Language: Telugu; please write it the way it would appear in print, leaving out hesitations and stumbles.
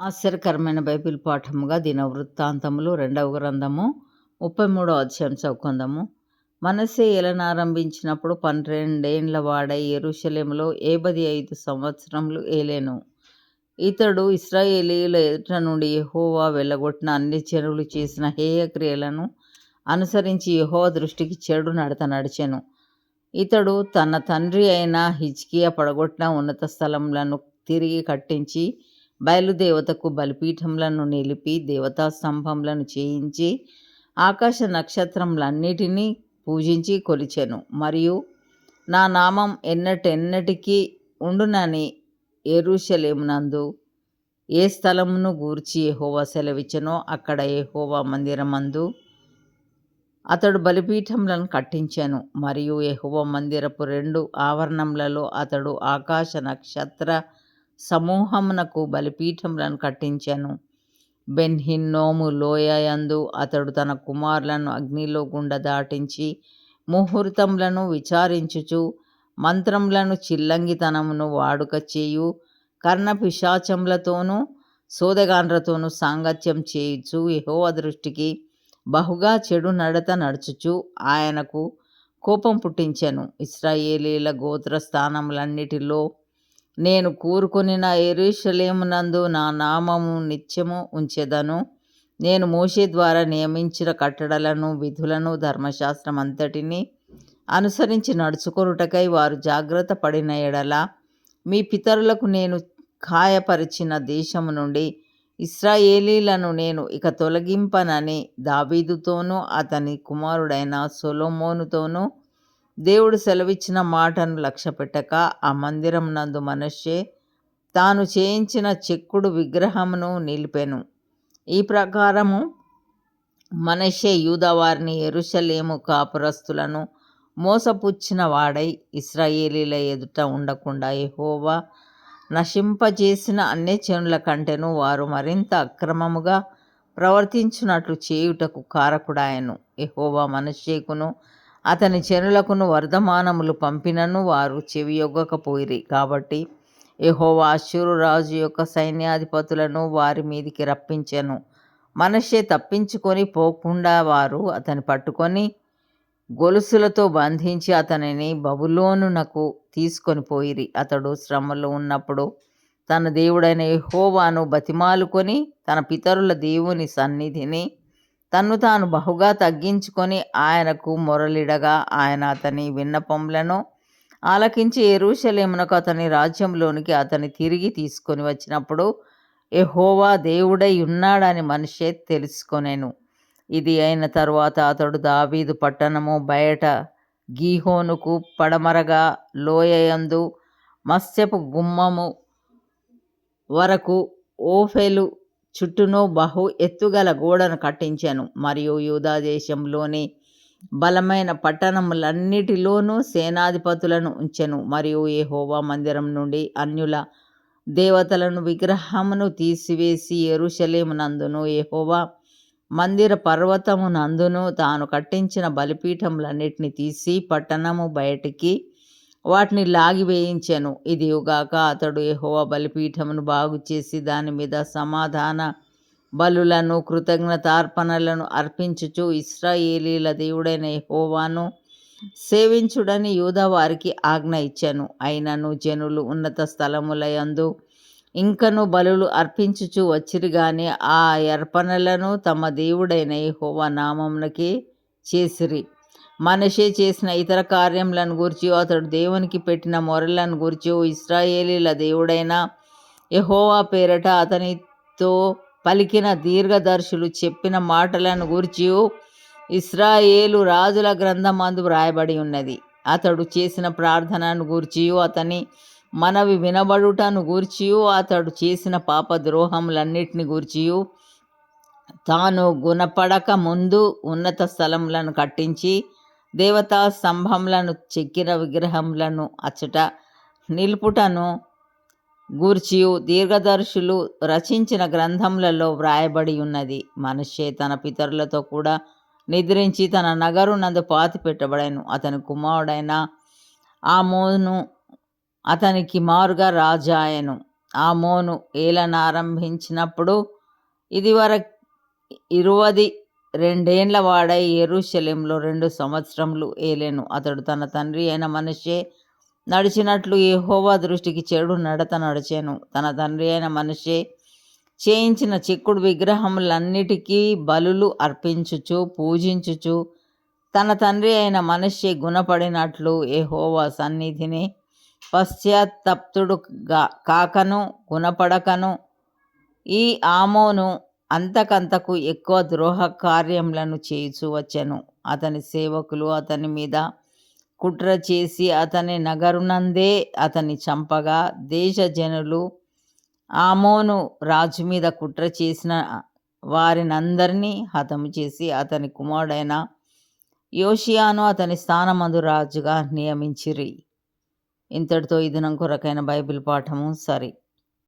ఆశ్చర్యకరమైన బైబిల్ పాఠముగా దినవృత్తాంతములు 2వ గ్రంథము 33వ అధ్యాయం చదువుకుందాము. మనష్షే ఏలనారంభించినప్పుడు 12 వాడై యెరూషలేములో 85 సంవత్సరములు ఏలెను. ఇతడు ఇశ్రాయేలీయుల ఎదుట నుండి యెహోవా వెళ్ళగొట్టిన అన్ని జనులు చేసిన హేయ క్రియలను అనుసరించి యెహోవా దృష్టికి చెడు నడత నడిచెను. ఇతడు తన తండ్రి అయిన హిజ్కియా పడగొట్టిన ఉన్నత స్థలములను తిరిగి కట్టించి బయలుదేవతకు బలిపీఠములను నిలిపి దేవతా స్తంభములను చేయించి ఆకాశ నక్షత్రములన్నిటినీ పూజించి కొలిచెను. మరియు నా నామం ఎన్నటెన్నటికీ ఉండునని యెరూషలేమునందు ఏ స్థలమును గూర్చి యెహోవా సెలవిచ్చెనో అక్కడ యెహోవా మందిరమందు అతడు బలిపీఠములను కట్టించెను. మరియు యెహోవా మందిరపు 2 ఆవరణములలో అతడు ఆకాశ నక్షత్ర సమూహమునకు బలిపీఠములను కట్టించెను. బెన్ హిన్నోము లోయ యందు అతడు తన కుమారులను అగ్నిలో గుండా దాటించి ముహూర్తములను విచారించుచు మంత్రములను చిల్లంగితనమును వాడుక చేయు కర్ణపిశాచములతోనూ సోదగాండ్రతోనూ సాంగత్యం చేయుచు యెహోవా దృష్టికి బహుగా చెడు నడత నడుచుచు ఆయనకు కోపం పుట్టించెను. ఇశ్రాయేలీయుల గోత్ర స్థానములన్నిటిలో నేను కూరుకొనిన యెరూషలేమునందు నా నామము నిత్యము ఉంచెదను. నేను మోషే ద్వారా నియమించిన కట్టడలను విధులను ధర్మశాస్త్రం అంతటినీ అనుసరించి నడుచుకొనుటకై వారు జాగ్రత్త పడిన ఎడల మీ పితరులకు నేను ఖాయపరిచిన దేశము నుండి ఇశ్రాయేలీలను నేను ఇక తొలగింపనని దావీదుతోనూ అతని కుమారుడైన సొలొమోనుతోనూ దేవుడు సెలవిచ్చిన మాటను లక్ష్యపెట్టక ఆ మందిరమునందు మనష్షే తాను చేయించిన చెక్కుడు విగ్రహమును నిలిపెను. ఈ ప్రకారము మనష్షే యూదావారిని యెరూషలేము కాపురస్తులను మోసపుచ్చిన వాడై ఇశ్రాయేలీల ఎదుట ఉండకుండా యెహోవా నశింపజేసిన అన్యజనుల కంటెను వారు మరింత అక్రమముగా ప్రవర్తించున్నట్లు చేయుటకు కారకుడాయెను. యెహోవా మనష్షేకును అతని జనులకును వర్ధమానములు పంపినను వారు చెవియొగ్గకపోయిరి. కాబట్టి యెహోవా అష్షూరు రాజు యొక్క సైన్యాధిపతులను వారి మీదికి రప్పించెను. మనష్షే తప్పించుకొని పోకుండా వారు అతని పట్టుకొని గొలుసులతో బంధించి అతనిని బబులోనునకు తీసుకొని పోయిరి. అతడు శ్రమలో ఉన్నప్పుడు తన దేవుడైన యెహోవాను బతిమాలుకొని తన పితరుల దేవుని సన్నిధిని తన్ను తాను బహుగా తగ్గించుకొని ఆయనకు మొరలిడగా ఆయన అతని విన్నపములను ఆలకించి యెరూషలేమునకు అతని రాజ్యంలోనికి అతని తిరిగి తీసుకొని వచ్చినప్పుడు యెహోవా దేవుడై ఉన్నాడని మనష్షే తెలుసుకొనెను. ఇది అయిన తరువాత అతడు దావీదు పట్టణము బయట గీహోనుకు పడమరగా లోయయందు మత్స్యపు గుమ్మము వరకు ఓఫెలు చుట్టూను బహు ఎత్తుగల గోడను కట్టించెను. మరియు యూదా దేశంలోని బలమైన పట్టణములన్నిటిలోనూ సేనాధిపతులను ఉంచెను. మరియు యెహోవా మందిరం నుండి అన్యుల దేవతలను విగ్రహమును తీసివేసి యెరూషలేమునందును యెహోవా మందిర పర్వతమునందును తాను కట్టించిన బలిపీఠములన్నిటిని తీసి పట్టణము బయటికి వాటిని లాగివేయించెను. ఇదియుగాక అతడు యెహోవా బలిపీఠమును బాగు చేసి దాని మీద సమాధాన బలులను కృతజ్ఞతార్పణలను అర్పించుచు ఇశ్రాయేలీల దేవుడైన యెహోవాను సేవించుడని యూదా వారికి ఆజ్ఞ ఇచ్చెను. అయినను జనులు ఉన్నత స్థలముల యందు ఇంకను బలులు అర్పించుచు వచ్చిరి గాని ఆ అర్పణలను తమ దేవుడైన యెహోవా నామమునకే చేసిరి. మనష్షే చేసిన ఇతర కార్యములను గూర్చి అతడు దేవునికి పెట్టిన మొరలను గూర్చి ఇశ్రాయేలీల దేవుడైన యెహోవా పేరట అతనితో పలికిన దీర్ఘదర్శులు చెప్పిన మాటలను గూర్చి ఇశ్రాయేలు రాజుల గ్రంథమందు వ్రాయబడి ఉన్నది. అతడు చేసిన ప్రార్థనను గూర్చియు అతని మనవి వినబడుటను గూర్చియు అతడు చేసిన పాపద్రోహములన్నిటిని గూర్చియు తాను గుణపడక ముందు ఉన్నత స్థలములను కట్టించి దేవతా స్తంభములను చెక్కిన విగ్రహములను అచ్చట నిలుపుటను గూర్చియు దీర్ఘదర్శులు రచించిన గ్రంథములలో వ్రాయబడి ఉన్నది. మనష్షే తన పితరులతో కూడా నిద్రించి తన నగరునందు పాతి పెట్టబడెను. అతని కుమారుడైన ఆమోను అతనికి మారుగా రాజాయెను. ఆమోను ఏలనారంభించినప్పుడు ఇదివరకు 22 వాడై యెరూషలేములో 2 సంవత్సరములు ఏలెను. అతడు తన తండ్రి అయిన మనష్షే నడిచినట్లు యెహోవా దృష్టికి చెడు నడత నడిచెను. తన తండ్రి అయిన మనష్షే చేయించిన చెక్కుడు విగ్రహములన్నిటికీ బలులు అర్పించుచు పూజించుచు తన తండ్రి అయిన మనష్షే గుణపడినట్లు యెహోవా సన్నిధిని పశ్చాత్తప్తుడు కాకను గుణపడకను ఈ ఆమోను అంతకంతకు ఎక్కువ ద్రోహ కార్యములను చేయుచూ వచ్చెను. అతని సేవకులు అతని మీద కుట్ర చేసి అతని నగరునందే అతన్ని చంపగా దేశజనులు ఆమోను రాజు మీద కుట్ర చేసిన వారినందరినీ హతము చేసి అతని కుమారుడైన యోషియాను అతని స్థానమందు రాజుగా నియమించిరి. ఇంతటితో ఈ దినం కొరకైన బైబిల్ పాఠము సరి.